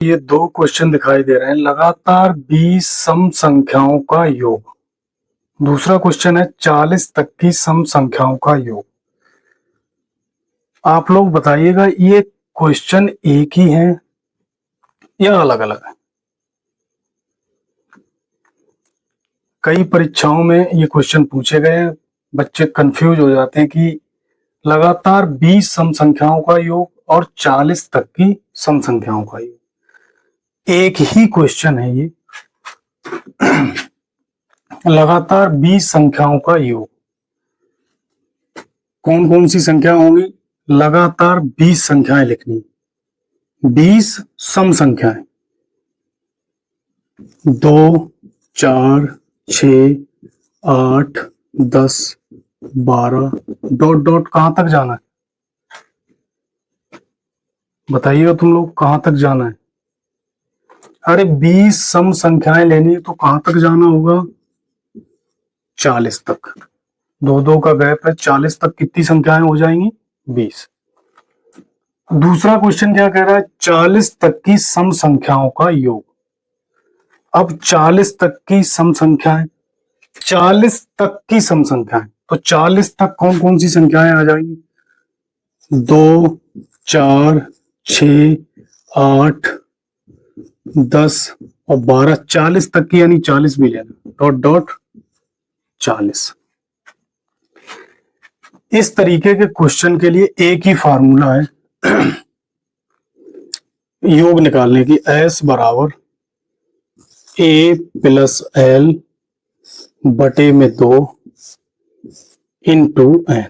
ये दो क्वेश्चन दिखाई दे रहे हैं। लगातार 20 सम संख्याओं का योग। दूसरा क्वेश्चन है 40 तक की सम संख्याओं का योग। आप लोग बताइएगा ये क्वेश्चन एक ही है या अलग अलग है। कई परीक्षाओं में ये क्वेश्चन पूछे गए हैं, बच्चे कंफ्यूज हो जाते हैं कि लगातार 20 सम संख्याओं का योग और 40 तक की सम संख्याओं का योग, एक ही क्वेश्चन है ये। लगातार 20 संख्याओं का योग, कौन कौन सी संख्या होंगी? लगातार 20 संख्याएं लिखनी, 20 सम संख्याएं, 2, 4, 6, 8, 10, 12 डॉट डॉट कहां तक जाना है? बताइएगा तुम लोग, कहां तक जाना है? अरे 20 सम संख्याएं लेनी है तो कहां तक जाना होगा? 40 तक। दो दो का गैप है, 40 तक कितनी संख्याएं हो जाएंगी? 20। दूसरा क्वेश्चन क्या कह रहा है? 40 तक की सम संख्याओं का योग। अब 40 तक की सम संख्याएं, 40 तक की सम संख्याएं, तो 40 तक कौन कौन सी संख्याएं आ जाएंगी? 2, 4, 6, 8, 10 और 12। 40 तक की यानी 40 भी लेना, डॉट डॉट 40। इस तरीके के क्वेश्चन के लिए एक ही फार्मूला है योग निकालने की। S बराबर A प्लस L बटे में 2 इंटू N।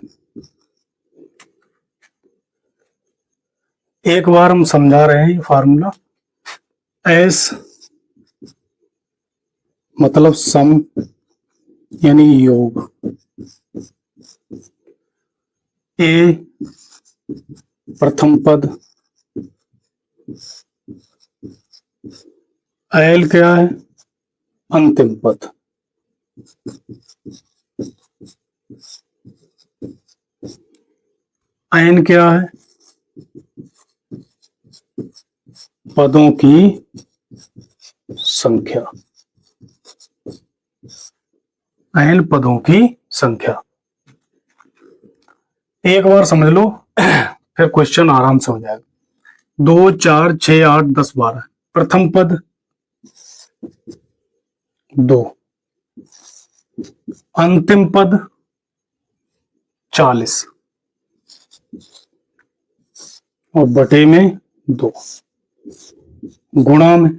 एक बार हम समझा रहे हैं ये फार्मूला। S मतलब सम यानी योग, A प्रथम पद, L क्या है? अंतिम पद। N क्या है? पदों की संख्या। N पदों की संख्या। एक बार समझ लो फिर क्वेश्चन आराम से हो जाएगा। 2, 4, 6, 8, 10, 12। प्रथम पद 2, अंतिम पद 40 और बटे में 2, गुणा में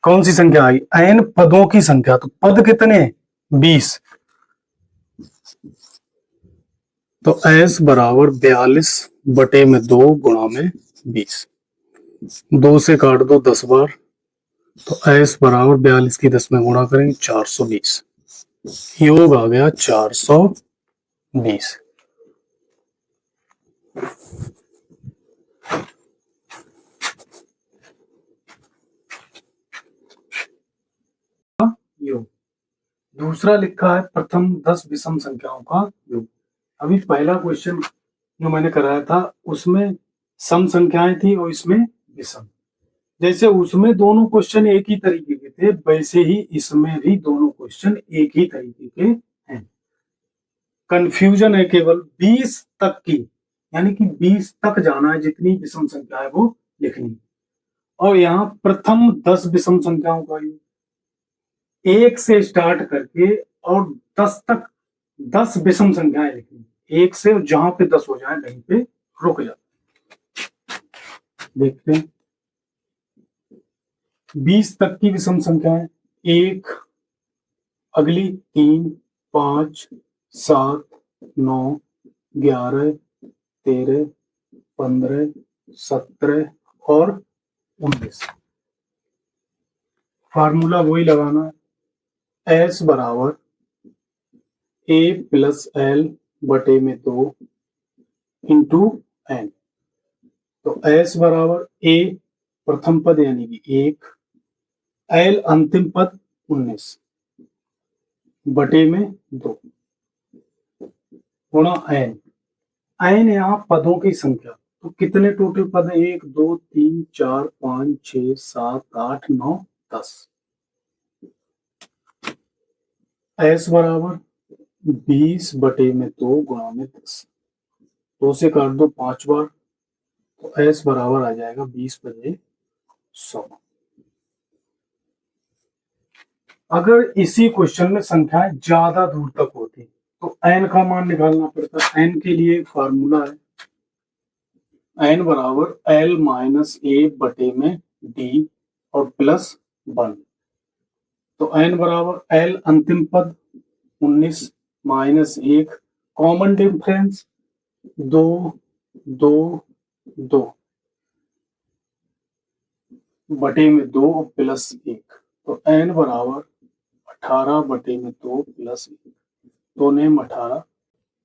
कौन सी संख्या आई? N पदों की संख्या। तो पद कितने? 20। तो S बराबर 42 बटे में 2 गुणा में 20। 2 से काट दो 10 बार, तो S बराबर 42 की 10 में गुणा करेंगे 420। योग आ गया 420। योग। दूसरा लिखा है प्रथम 10 विषम संख्याओं का योग। अभी पहला क्वेश्चन जो मैंने कराया था उसमें सम संख्याएं थी और इसमें विषम। जैसे उसमें दोनों क्वेश्चन एक ही तरीके के थे, वैसे ही इसमें भी दोनों क्वेश्चन एक ही तरीके के हैं। कंफ्यूजन है केवल 20 तक की, यानी कि 20 तक जाना है, जितनी विषम संख्या है वो लिखनी। और यहाँ प्रथम 10 विषम संख्याओं का योग, 1 से स्टार्ट करके और 10 तक 10 विषम संख्याएं लिखनी। 1 से जहां पे 10 हो जाए वहीं पे रुक जाए। देखते हैं 20 तक की विषम संख्याएं। 1, अगली 3, 5, 7, 9, 11, 13, 15, 17 और 19। फार्मूला वही लगाना है। S बराबर A प्लस L बटे में 2 इंटू N। तो S बराबर A प्रथम पद यानी कि 1, L अंतिम पद 19 बटे में 2 गुणा N। N यहाँ पदों की संख्या, तो कितने टोटल पद है? 1 2 3 4 5 6 7 8 9 10। s बराबर 20/2 गुणा में 10। 2 से काट दो 5 बार, तो s बराबर आ जाएगा 20/100। अगर इसी क्वेश्चन में संख्याएं ज्यादा दूर तक होती तो n का मान निकालना पड़ता। n के लिए फार्मूला है, n बराबर l माइनस ए बटे में d और प्लस 1। तो n बराबर l अंतिम पद 19 माइनस 1, कॉमन डिफरेंस 2 2 2 बटे में 2 और प्लस 1, तो n बराबर 18/2 प्लस 1, 2 नेम 18।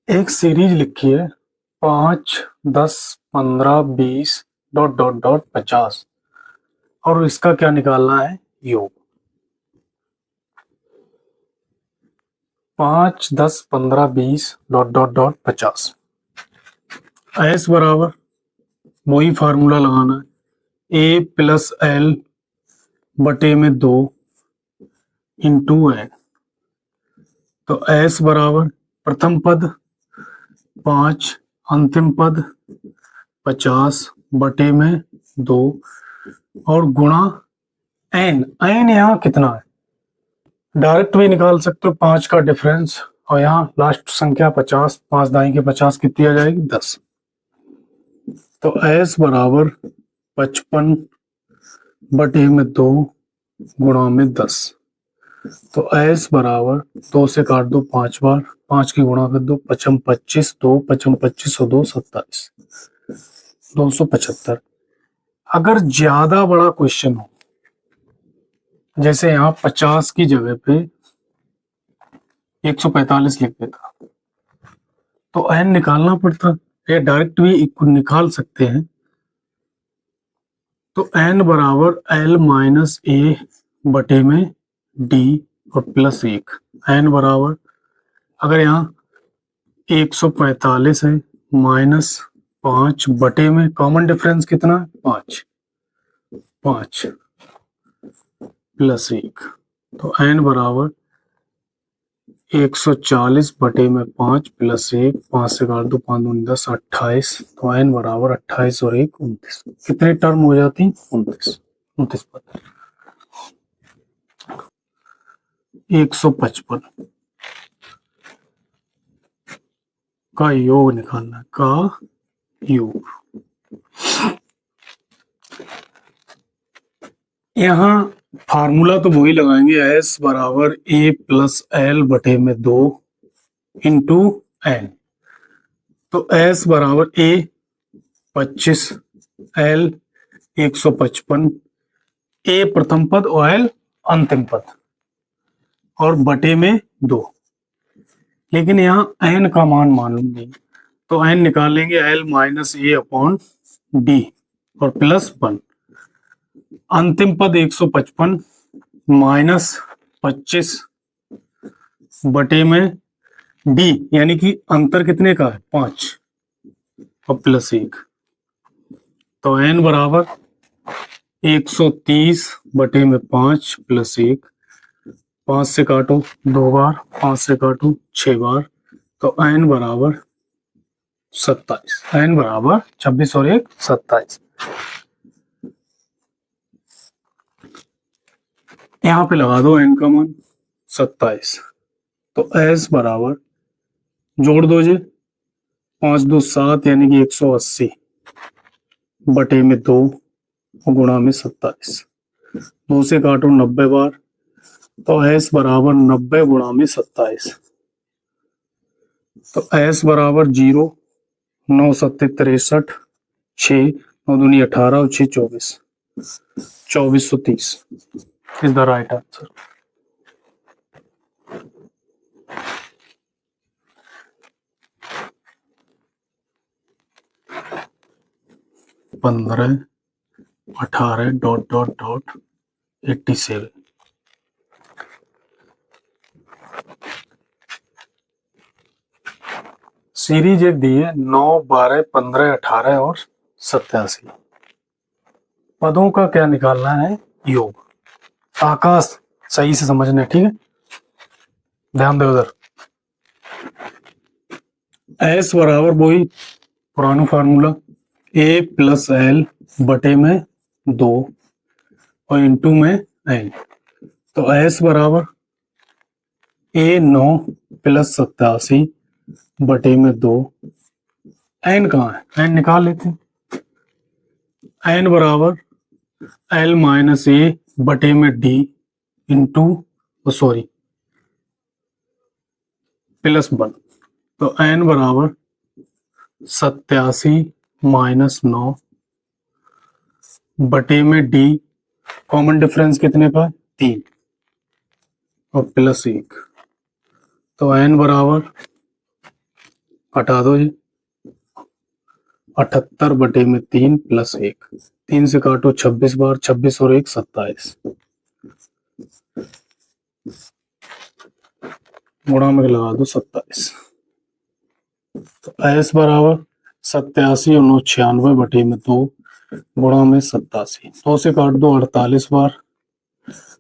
एक सीरीज लिखी है 5 10 15 20 डॉट डॉट डॉट 50 और इसका क्या निकालना है? योग। 5 10 15 20 डॉट डॉट डॉट 50। एस बराबर वही फार्मूला लगाना है, ए प्लस एल बटे में 2 इंटू एन। तो एस बराबर प्रथम पद 5, अंतिम पद 50 बटे में 2 और गुणा एन। एन यहाँ कितना है? डायरेक्ट भी निकाल सकते हो, 5 का डिफरेंस और यहाँ लास्ट संख्या 50, 5 दाई के 50 कितनी आ जाएगी? 10। तो एस बराबर 55/2 गुणा में 10। तो एस बराबर 2 से काट दो 5 बार, 5 की गुणा कर दो 55 25, 2 55 25 और 2 27, 275। अगर ज्यादा बड़ा क्वेश्चन हो, जैसे यहाँ 50 की जगह पे 145 लिख देता, तो एन निकालना पड़ता। ये डायरेक्ट भी निकाल सकते हैं। तो एन बराबर एल माइनस ए बटे में डी और प्लस 1। एन बराबर अगर यहाँ 145 है माइनस 5 बटे में कॉमन डिफरेंस कितना है? 5 5 प्लस 1। तो एन बराबर 140 बटे में 5 प्लस 1, 5 से काट दो 5 दूनी 10, 28। तो एन बराबर 28 और 1 29। कितने टर्म हो जाती? 29 29 पद। 155 का योग निकालना है, का योग। यहाँ फार्मूला तो वही लगाएंगे, एस बराबर ए प्लस एल बटे में 2 इंटू एन। तो एस बराबर ए 25, एल 155, ए प्रथम पद और एल अंतिम पद और बटे में 2। लेकिन यहाँ एन का मान मालूम नहीं, तो एन निकालेंगे एल माइनस ए अपॉन डी और प्लस 1। अंतिम पद 155 माइनस 25 बटे में डी, यानी कि अंतर कितने का है? 5 और प्लस 1। तो एन बराबर 130 बटे में 5 प्लस 1। 5 से काटो 2 बार, 5 से काटो 6 बार, तो एन बराबर 27। एन बराबर 26 और 1 27। यहां पे लगा दो एन का मान 27। तो एस बराबर जोड़ दो जे 5 2 7 यानी कि 180 बटे में 2 गुणा में 27। 2 से काटो 90 बार, तो एस बराबर 90 गुणा में 27। तो एस बराबर 0 9 7 63, 6 9 दूनी 18 और 6 24, 2430 इज द राइट आंसर। पंद्रह 18 डॉट डॉट डॉट 87। सीरीज एक दी है 9 12 15 18 और 87। पदों का क्या निकालना है? योग। आकाश सही से समझना है, ठीक है, ध्यान दे उधर। एस बराबर वही पुराना फार्मूला, ए प्लस एल बटे में 2 और इंटू में एन। तो एस बराबर ए 9 प्लस 87 बटे में 2। एन कहाँ है? एन निकाल लेते हैं। एन बराबर एल माइनस ए बटे में डी इंटू सॉरी प्लस 1। तो एन बराबर 87 माइनस 9 बटे में डी, कॉमन डिफरेंस कितने का? 3 और प्लस 1। तो एन बराबर हटा दो जी, 78 बटे में 3 प्लस 1। 3 से काटो 26 बार, 26 और 1 27, गुणा में लगा दो 27। तो एस बराबर 87 और 9 96 बटे में 2 गुणा में 87। 2 से काट दो 48 बार,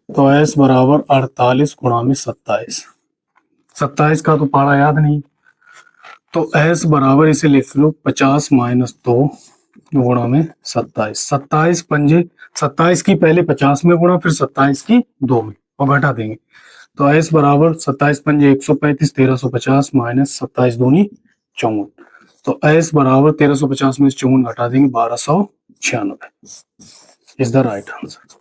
तो एस बराबर 48 गुणा में 27। 27 का तो पारा याद नहीं, तो एस बराबर इसे लिख लो 50 माइनस 2 गुणा में 27। 27 पंजे 27 की पहले 50 में गुणा, फिर 27 की 2 में और घटा देंगे। तो एस बराबर 27 पंजे 135, 1350 माइनस 27 दूनी 54। तो एस बराबर 1350 में 54 घटा देंगे 1296 इज द राइट आंसर।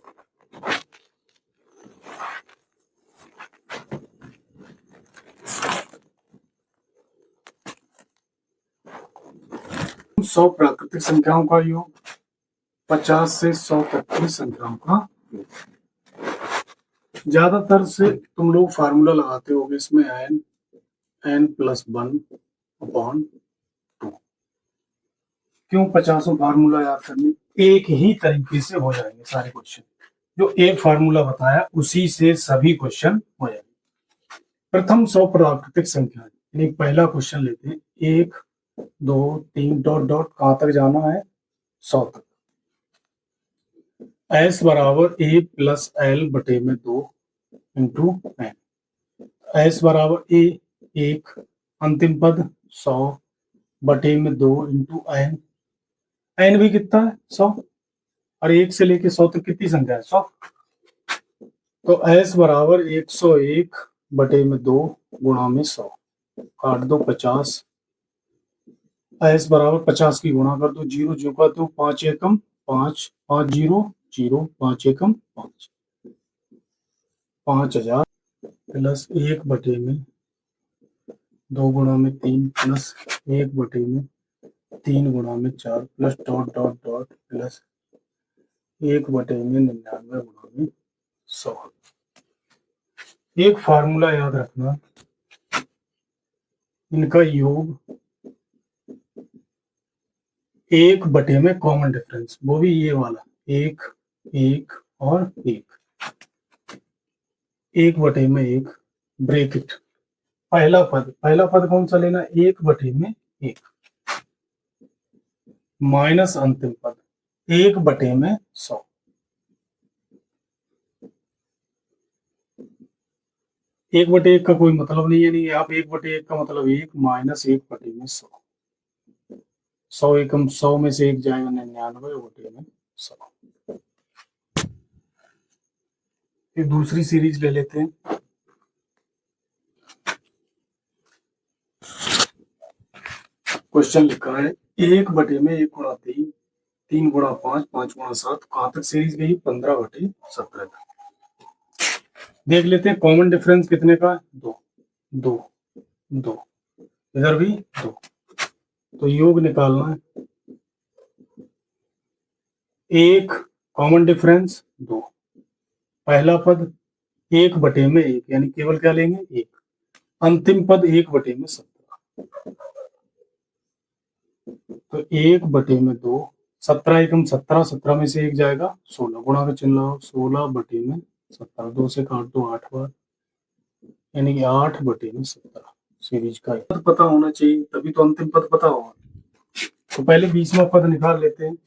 सौ प्राकृतिक संख्याओं का योग, 50 से 100 तक की संख्याओं का योग। ज्यादातर से तुम लोग फार्मूला लगाते होगे इसमें, n प्लस 1 अपॉन 2। क्यों 50 फार्मूला याद करने? एक ही तरीके से हो जाएंगे सारे क्वेश्चन, जो एक फार्मूला बताया उसी से सभी क्वेश्चन हो जाएंगे। प्रथम 100 प्राकृतिक संख्या, यानी पहला क्वेश्चन लेते हैं। 1 2 3 डॉट डॉट कहां तक जाना है? 100 तक। एस बराबर ए प्लस एल बटे में 2 इंटू एन। एस बराबर ए 1, अंतिम पद 100 बटे में 2 इंटू एन। एन भी कितना है? 100, और 1 से लेके 100 तक कितनी संख्या है? 100। तो एस बराबर 101 बटे में 2 गुणा में 100, काट दो 50। एस बराबर 50 की गुणा कर दो, 0 जो का तो 5 एकम 5, 5 0 0, 5 एकम 5, 5000 प्लस 1 बटे में 2 गुणा में 3 प्लस 1 बटे में 3 गुणा में 4 plus dot dot dot plus 1 बटे में 99 गुणा में 100। एक फार्मूला याद रखना, इनका योग 1 बटे में कॉमन डिफरेंस, वो भी ये वाला 1 1 और 1 बटे में 1 ब्रैकेट। पहला पद कौन सा लेना? 1 बटे में 1 माइनस अंतिम पद 1 बटे में 100। एक बटे एक का कोई मतलब नहीं है, नहीं आप 1 बटे 1 का मतलब 1 माइनस 1 बटे में 100। 100 एकम 100 में से 1 जाएगा 99 बटे में 100। फिर दूसरी सीरीज ले लेते हैं। क्वेश्चन लिखा है 1 बटे में 1 गुणा 3, 3 गुणा 5, 5 गुणा 7, कहां तक सीरीज गई? 15 बटे 17 तक। देख लेते हैं कॉमन डिफरेंस कितने का है? 2 2 2, इधर भी 2। तो योग निकालना है, 1 कॉमन डिफरेंस 2, पहला पद 1 बटे में 1, यानी केवल क्या लेंगे? 1, अंतिम पद 1 बटे में 17। तो 1 बटे में 2, 17 एकम 17, 17 में से 1 जाएगा 16, गुणा का चिन्ह लगाओ, 16 बटे में 17, 2 से काट दो 8 बार, यानी कि 8 बटे में 17। सीरीज का पद पता होना चाहिए, तभी तो अंतिम पद पता होगा। तो पहले 20वां पद निकाल लेते हैं।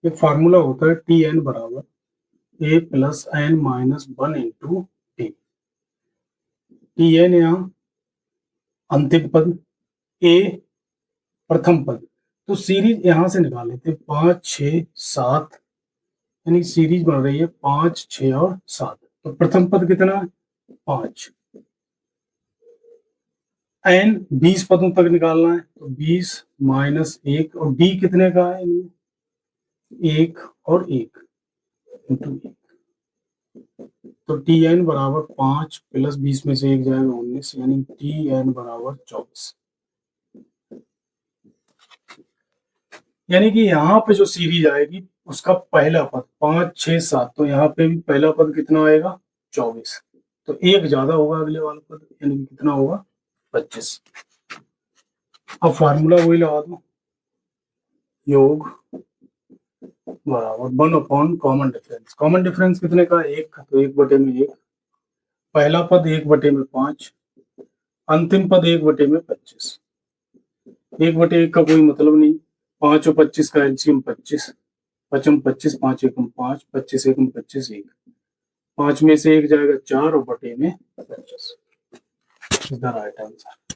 एक फार्मूला होता है टी एन बराबर A plus N minus 1 into T. T N यहाँ अंतिम पद, ए प्रथम पद। तो सीरीज यहां से निकाल लेते हैं 5 6 7, यानी सीरीज बन रही है 5 6 और 7। तो प्रथम पद कितना है 5, एन 20 पदों तक निकालना है तो 20 माइनस 1, और डी कितने का है इनमें 1 और 1 इंटू 1। तो टी एन बराबर 5 प्लस 20 में से 1 जाएगा 19, यानी टी एन बराबर 24। यानी कि यहाँ पे जो सीरीज आएगी उसका पहला पद 5 6 7, तो यहाँ पे भी पहला पद कितना आएगा 24, तो एक ज्यादा होगा अगले वाला पद, यानी कि कितना होगा 25। अब फार्मूला वही लगा दो, योग बराबर 1 कॉमन डिफरेंस। कॉमन डिफरेंस कितने का 1, तो 1/1, पहला पद 1/5, अंतिम पद 1/25। 1/1 का कोई मतलब नहीं, 5 और 25 का एलसीएम 25, 5 25, 5 एकम 5, 25 एकम 25 1, 5 में से 1 जाएगा 4 और बटे में 25। Is the right answer.